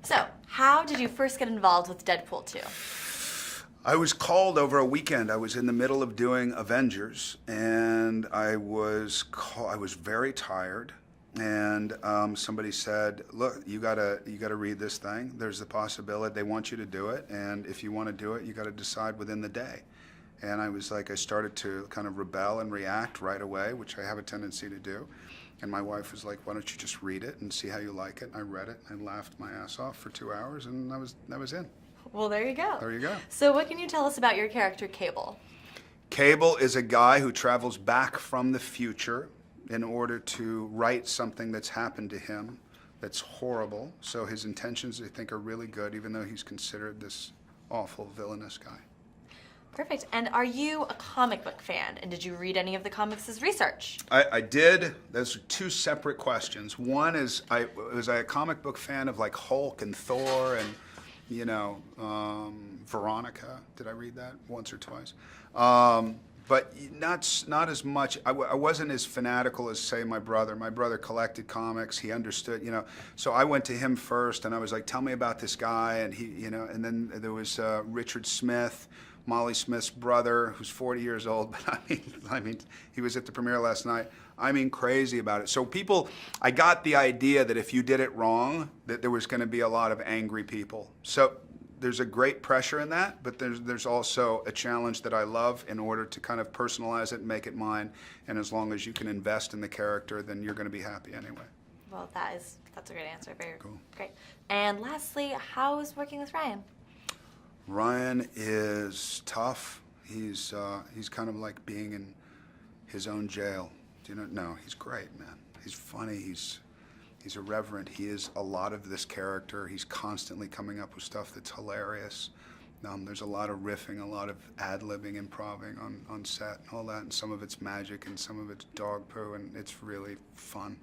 So, how did you first get involved with Deadpool 2? I was called over a weekend. I was in the middle of doing Avengers, and I was very tired. And somebody said, "Look, you gotta read this thing. There's the possibility they want you to do it, and if you want to do it, you got to decide within the day." And I was like, I started to kind of rebel and react right away, which I have a tendency to do. And my wife was like, "Why don't you just read it and see how you like it?" And I read it. I laughed my ass off for 2 hours, and that was in. Well, there you go. There you go. So what can you tell us about your character, Cable? Cable is a guy who travels back from the future in order to right something that's happened to him that's horrible. So his intentions, I think, are really good, even though he's considered this awful, villainous guy. Perfect. And are you a comic book fan? And did you read any of the comics as research? I did. Those are two separate questions. One is, was I a comic book fan of like Hulk and Thor and, you know, Veronica? Did I read that once or twice? But not as much. I wasn't as fanatical as, say, my brother. My brother collected comics. He understood, you know. So I went to him first, and I was like, "Tell me about this guy." And he, you know, and then there was Richard Smith, Molly Smith's brother, who's 40 years old. But I mean, he was at the premiere last night. I mean, crazy about it. So people, I got the idea that if you did it wrong, that there was going to be a lot of angry people. So there's a great pressure in that, but there's also a challenge that I love in order to kind of personalize it and make it mine. And as long as you can invest in the character, then you're going to be happy anyway. Well, that's a great answer. Very cool. Great. And lastly, how is working with Ryan? Ryan is tough. He's kind of like being in his own jail. Do you know? No, he's great, man. He's funny. He's irreverent. He is a lot of this character. He's constantly coming up with stuff that's hilarious. There's a lot of riffing, a lot of ad-libbing, improving on set and all that, and some of it's magic and some of it's dog poo, and it's really fun.